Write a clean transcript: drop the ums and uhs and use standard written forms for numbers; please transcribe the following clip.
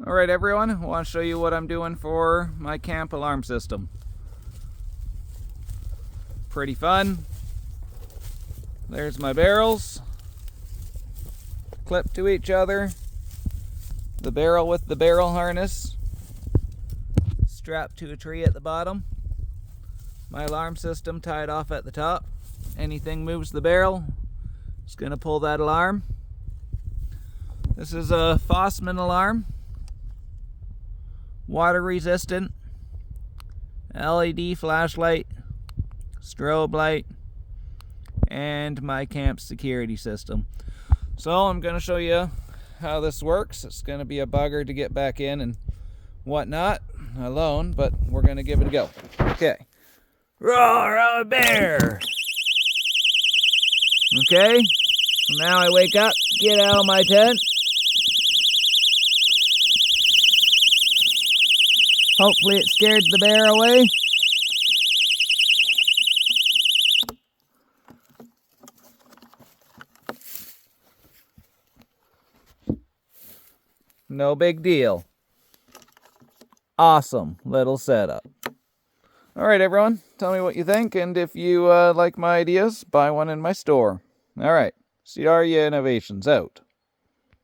Alright everyone, I want to show you what I'm doing for my camp alarm system. Pretty fun. There's my barrels, clipped to each other. The barrel with the barrel harness, strapped to a tree at the bottom. My alarm system tied off at the top. Anything moves the barrel, it's going to pull that alarm. This is a Fossman alarm. Water resistant, LED flashlight, strobe light, and my camp security system. So I'm going to show you how this works. It's going to be a bugger to get back in and whatnot alone, but we're going to give it a go. Okay. Roar, a bear! Okay, so now I wake up, get out of my tent. Hopefully it scared the bear away. No big deal. Awesome little setup. Alright everyone, tell me what you think, and if you like my ideas, buy one in my store. Alright, Cedaria Innovations out.